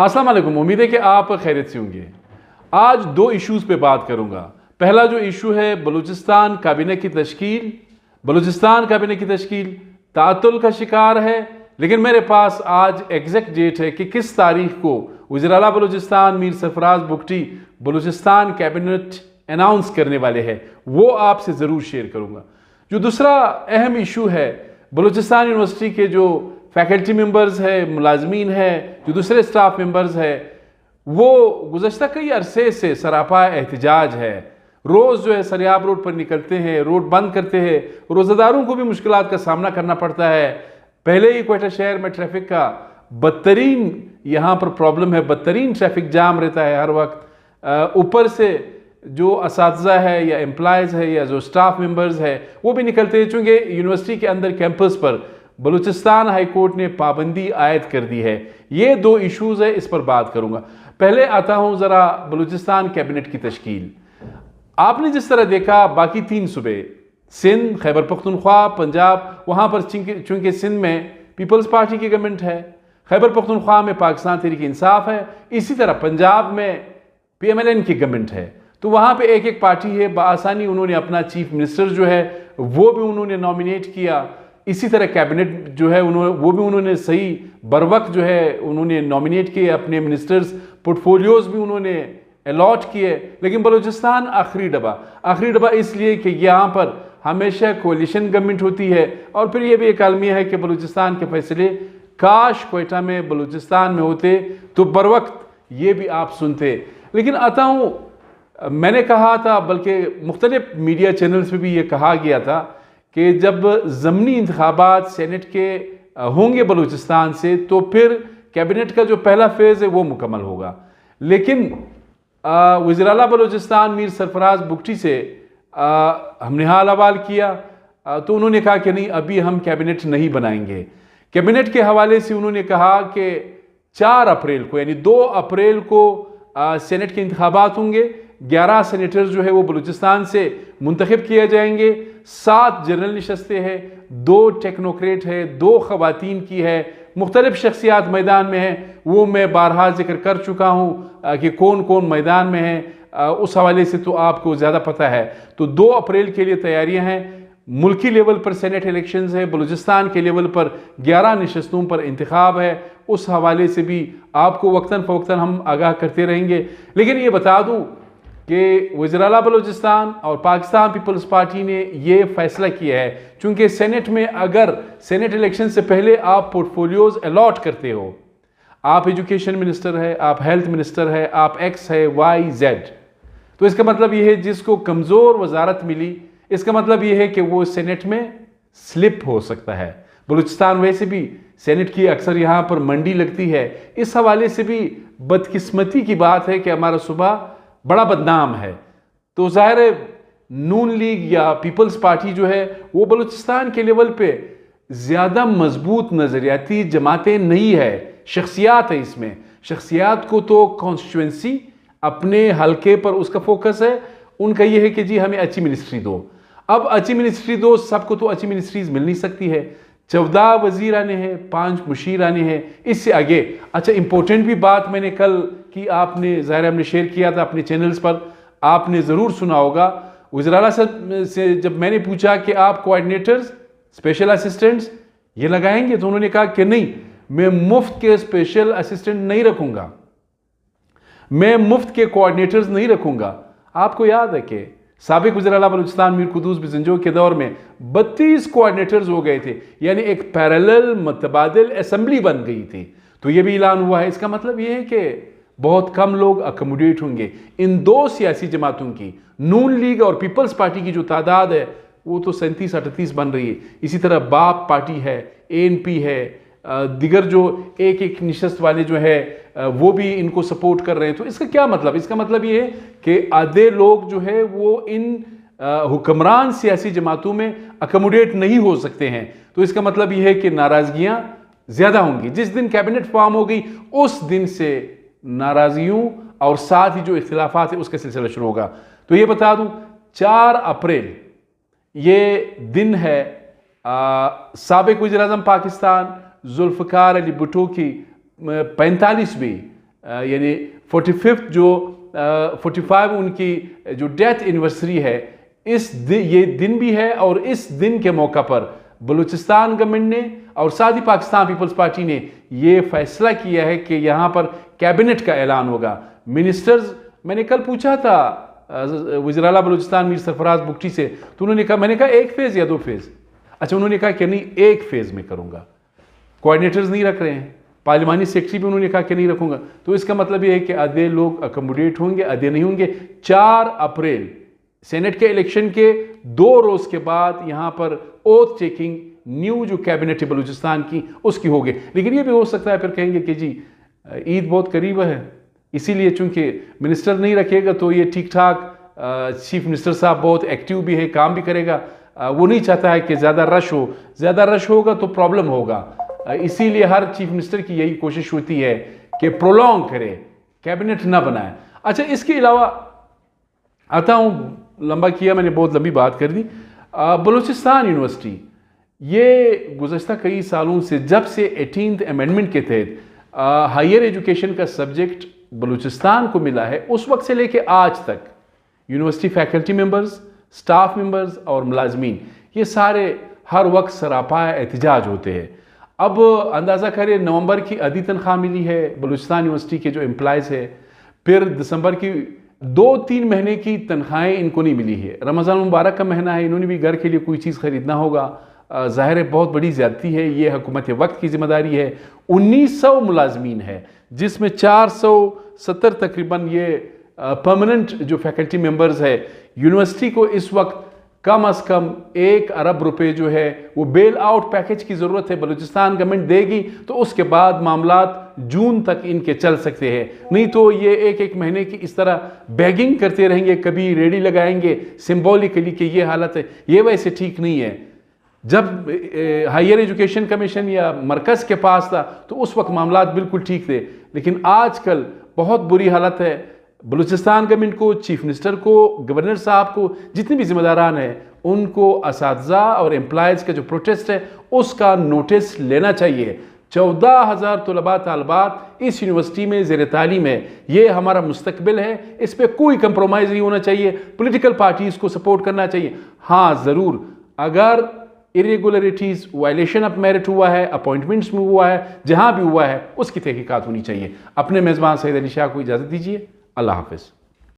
अस्सलाम वालेकुम। उम्मीद है कि आप खैरियत से होंगे। आज दो इश्यूज़ पे बात करूंगा। पहला जो इशू है बलूचिस्तान काबीना की तश्कील। बलूचिस्तान काबीना की तश्कील तातुल का शिकार है, लेकिन मेरे पास आज एग्जैक्ट डेट है कि किस तारीख को वज़ीर आला बलूचिस्तान मीर सरफराज बुगटी बलूचिस्तान कैबिनेट अनाउंस करने वाले हैं, वो आपसे ज़रूर शेयर करूंगा। जो दूसरा अहम इशू है, बलूचिस्तान यूनिवर्सिटी के जो फैकल्टी मेंबर्स है, मुलाजमीन है, जो दूसरे स्टाफ मेंबर्स है, वो गुज़श्ता कई अरसे से सरापा एहतजाज है। रोज़ जो है सरियाब रोड पर निकलते हैं, रोड बंद करते हैं, रोज़ादारों को भी मुश्किलात का सामना करना पड़ता है। पहले ही क्वेटा शहर में ट्रैफिक का बदतरीन यहाँ पर प्रॉब्लम है, बदतरीन ट्रैफिक जाम रहता है हर वक्त। ऊपर से जो असातिज़ा है या एम्प्लॉयज़ है या जो स्टाफ मेंबर्स है वो भी निकलते हैं, चूँकि यूनिवर्सिटी के अंदर कैंपस पर बलूचिस्तान हाई कोर्ट ने पाबंदी आयद कर दी है। ये दो इश्यूज़ है, इस पर बात करूँगा। पहले आता हूँ ज़रा बलूचिस्तान कैबिनेट की तश्कील। आपने जिस तरह देखा बाकी तीन सूबे सिंध, खैबर पख्तूनख्वा, पंजाब, वहाँ पर चूँकि सिंध में पीपल्स पार्टी की गवर्नमेंट है, खैबर पख्तूनख्वा में पाकिस्तान तहरीक इंसाफ है, इसी तरह पंजाब में PMLN की गवर्नमेंट है। तो वहाँ पे एक एक पार्टी है, बआसानी उन्होंने अपना चीफ मिनिस्टर जो है वो भी उन्होंने नॉमिनेट किया। इसी तरह कैबिनेट जो है वो भी उन्होंने सही बर वक्त जो है उन्होंने नॉमिनेट किए, अपने मिनिस्टर्स पोर्टफोलियोज भी उन्होंने अलॉट किए। लेकिन बलूचिस्तान आखिरी डबा इसलिए कि यहाँ पर हमेशा कोलिशन गवर्नमेंट होती है, और फिर ये भी एक आलमिया है कि बलूचिस्तान के फैसले काश क्वेटा में बलूचिस्तान में होते तो बर वक्त ये भी आप सुनते। लेकिन आता हूँ, मैंने कहा था, बल्कि मुख्तलिफ मीडिया चैनल्स पे भी ये कहा गया था कि जब ज़मनी इंतखाबात सेनेट के होंगे बलूचिस्तान से तो फिर कैबिनेट का जो पहला फेज़ है वो मुकम्मल होगा। लेकिन वज़ीर आला बलूचिस्तान मीर सरफराज बुगटी से हमने हाल अहवाल किया तो उन्होंने कहा कि नहीं, अभी हम कैबिनेट नहीं बनाएंगे। कैबिनेट के हवाले से उन्होंने कहा कि 4 अप्रैल को यानी 2 अप्रैल को सेनेट के इंतखाबात होंगे। 11 सेनेटर्स जो है वो बलूचिस्तान से मुंतखब किए जाएंगे। 7 जनरल नशस्तें हैं, 2 टेक्नोक्रेट है, 2 ख़वातीन की है, मुख्तलिफ शख्सियात मैदान में हैं। वो मैं बारहा जिक्र कर चुका हूँ कि कौन कौन मैदान में है, उस हवाले से तो आपको ज़्यादा पता है। तो 2 अप्रैल के लिए तैयारियाँ हैं। मुल्की लेवल पर सेनेट इलेक्शंस है, बलूचिस्तान के लेवल पर 11 नशस्तों पर इंतखाब है। उस हवाले से भी आपको वक्तन फ़वक्तन हम आगाह करते रहेंगे। लेकिन ये बता दूँ कि वज़ीर आला बलूचिस्तान और पाकिस्तान पीपल्स पार्टी ने ये फैसला किया है, चूँकि सेनेट में अगर सेनेट इलेक्शन से पहले आप पोर्टफोलियोज अलॉट करते हो, आप एजुकेशन मिनिस्टर है, आप हेल्थ मिनिस्टर है, आप X है, Y Z, तो इसका मतलब ये है जिसको कमज़ोर वजारत मिली, इसका मतलब ये है कि वो सेनेट में स्लिप हो सकता है। बलूचिस्तान वैसे भी सेनेट की अक्सर यहाँ पर मंडी लगती है। इस हवाले से भी बदकिस्मती की बात है कि हमारा सूबा बड़ा बदनाम है। तो ज़ाहिर है नून लीग या पीपल्स पार्टी जो है वो बलूचिस्तान के लेवल पे ज़्यादा मजबूत नज़रियाती जमातें नहीं है, शख्सियात है इसमें। शख्सियात को तो कॉन्स्टिट्यूंसी अपने हल्के पर उसका फोकस है। उनका ये है कि जी हमें अच्छी मिनिस्ट्री दो। अब अच्छी मिनिस्ट्री दो, सबको तो अच्छी मिनिस्ट्रीज मिल नहीं सकती है। 14 वजीर आने हैं, 5 मुशीर आने हैं, इससे आगे। अच्छा, इंपॉर्टेंट भी बात मैंने कल की, आपने ज़ाहिर हमने शेयर किया था अपने चैनल्स पर, आपने ज़रूर सुना होगा। वज़ीर आला से जब मैंने पूछा कि आप कोऑर्डिनेटर्स, स्पेशल असिस्टेंट्स ये लगाएंगे, तो उन्होंने कहा कि नहीं, मैं मुफ्त के स्पेशल असिस्टेंट नहीं रखूँगा, मैं मुफ्त के कोऑर्डिनेटर्स नहीं रखूँगा। आपको याद है कि साबिक वज़ीर आला बलूचिस्तान मीर कुदूस बिजंजो के दौर में 32 कोऑर्डिनेटर्स हो गए थे, यानी एक पैरेलल मुतबादिल असेंबली बन गई थी। तो ये भी ऐलान हुआ है। इसका मतलब ये है कि बहुत कम लोग अकोमोडेट होंगे। इन 2 सियासी जमातों की, नून लीग और पीपल्स पार्टी की जो तादाद है वो तो 37-38 बन रही है। इसी तरह बाप पार्टी है, ANP है, दिगर जो एक एक निशस्त वाले जो है वो भी इनको सपोर्ट कर रहे हैं। तो इसका क्या मतलब? इसका मतलब ये है कि आधे लोग जो है वो इन हुक्मरान सियासी जमातों में अकोमोडेट नहीं हो सकते हैं। तो इसका मतलब ये है कि नाराज़गियाँ ज़्यादा होंगी। जिस दिन कैबिनेट फॉर्म हो गई उस दिन से नाराज़गियों और साथ ही जो इख्तिलाफात है उसका सिलसिला शुरू होगा। तो ये बता दूँ 4 अप्रैल ये दिन है साबिक वज़ीर आज़म पाकिस्तान जुल्फ़िकार अली भुट्टो की 45वीं यानी 45 जो 45 उनकी जो डेथ एनिवर्सरी है, ये दिन भी है। और इस दिन के मौका पर बलूचिस्तान गवर्नमेंट ने और साथ ही पाकिस्तान पीपल्स पार्टी ने ये फैसला किया है कि यहाँ पर कैबिनेट का ऐलान होगा। मिनिस्टर्स, मैंने कल पूछा था वज़ीर-ए-आला बलूचिस्तान मीर सरफराज बुगटी से, तो उन्होंने कहा, मैंने कहा 1 फेज़ या 2 फेज़? अच्छा, उन्होंने कहा कि नहीं 1 फेज़ में करूँगा। कोऑर्डिनेटर्स नहीं रख रहे हैं, पार्लिमानी सेक्रेटरी भी उन्होंने कहा कि नहीं रखूँगा। तो इसका मतलब ये है कि आधे लोग अकोमोडेट होंगे, आधे नहीं होंगे। 4 अप्रैल सेनेट के इलेक्शन के 2 रोज़ के बाद यहाँ पर ओथ टेकिंग न्यू जो कैबिनेट है बलूचिस्तान की उसकी होगी। लेकिन ये भी हो सकता है फिर कहेंगे कि जी ईद बहुत करीब है, इसीलिए चूंकि मिनिस्टर नहीं रखेगा तो ये ठीक ठाक, चीफ मिनिस्टर साहब बहुत एक्टिव भी है, काम भी करेगा, वो नहीं चाहता है कि ज़्यादा रश हो। ज़्यादा रश होगा तो प्रॉब्लम होगा, इसीलिए हर चीफ मिनिस्टर की यही कोशिश होती है कि प्रोलॉन्ग करे, कैबिनेट ना बनाए। अच्छा, इसके अलावा आता हूँ, लंबा किया मैंने, बहुत लंबी बात कर दी। बलूचिस्तान यूनिवर्सिटी ये गुज़श्ता कई सालों से, जब से 18th अमेंडमेंट के तहत हायर एजुकेशन का सब्जेक्ट बलूचिस्तान को मिला है, उस वक्त से लेके आज तक university faculty members, staff members और मुलाजमीन ये सारे हर वक्त सरापा एहतजाज होते हैं। अब अंदाज़ा करें, नवंबर की आधी तनख्वाह मिली है बलूचिस्तान यूनिवर्सिटी के जो एम्प्लॉयज़ है, फिर दिसंबर की 2-3 महीने की तनख्वाहें इनको नहीं मिली है। रमज़ान मुबारक का महीना है, इन्होंने भी घर के लिए कोई चीज़ ख़रीदना होगा, ज़ाहिर है बहुत बड़ी ज़्यादती है, ये हुकूमत वक्त की ज़िम्मेदारी है। 1900 मुलाजमीन है, जिसमें 470 तकरीबन ये परमानेंट जो फैकल्टी मेंबर्स है। यूनिवर्सिटी को इस वक्त कम अज़ कम 1 अरब रुपए जो है वो बेल आउट पैकेज की ज़रूरत है, बलूचिस्तान गवर्नमेंट देगी तो उसके बाद मामलात जून तक इनके चल सकते हैं। नहीं तो ये एक महीने की इस तरह बैगिंग करते रहेंगे, कभी रेडी लगाएंगे सिंबॉलिकली कि ये हालत है, ये वैसे ठीक नहीं है। जब हायर एजुकेशन कमीशन या मरकज़ के पास था तो उस वक्त मामलात बिल्कुल ठीक थे, लेकिन आजकल बहुत बुरी हालत है। बलूचिस्तान गवर्नमेंट को, चीफ मिनिस्टर को, गवर्नर साहब को, जितने भी जिम्मेदारान हैं, उनको असातिज़ा और एम्प्लॉयज़ का जो प्रोटेस्ट है उसका नोटिस लेना चाहिए। 14,000 तलबा तालबात इस यूनिवर्सिटी में ज़ेर तालीम है, ये हमारा मुस्तकबिल है, इस पर कोई कंप्रोमाइज़ नहीं होना चाहिए। पॉलिटिकल पार्टीज़ को सपोर्ट करना चाहिए। हाँ ज़रूर, अगर इरेगुलरिटीज़, वायलेशन ऑफ मेरिट हुआ है, अपॉइंटमेंट्स में हुआ है, जहाँ भी हुआ है उसकी तहकीकात होनी चाहिए। अपने मेज़बान सईद अली शाह को इजाज़त दीजिए। अल्लाह हाफ़िज़।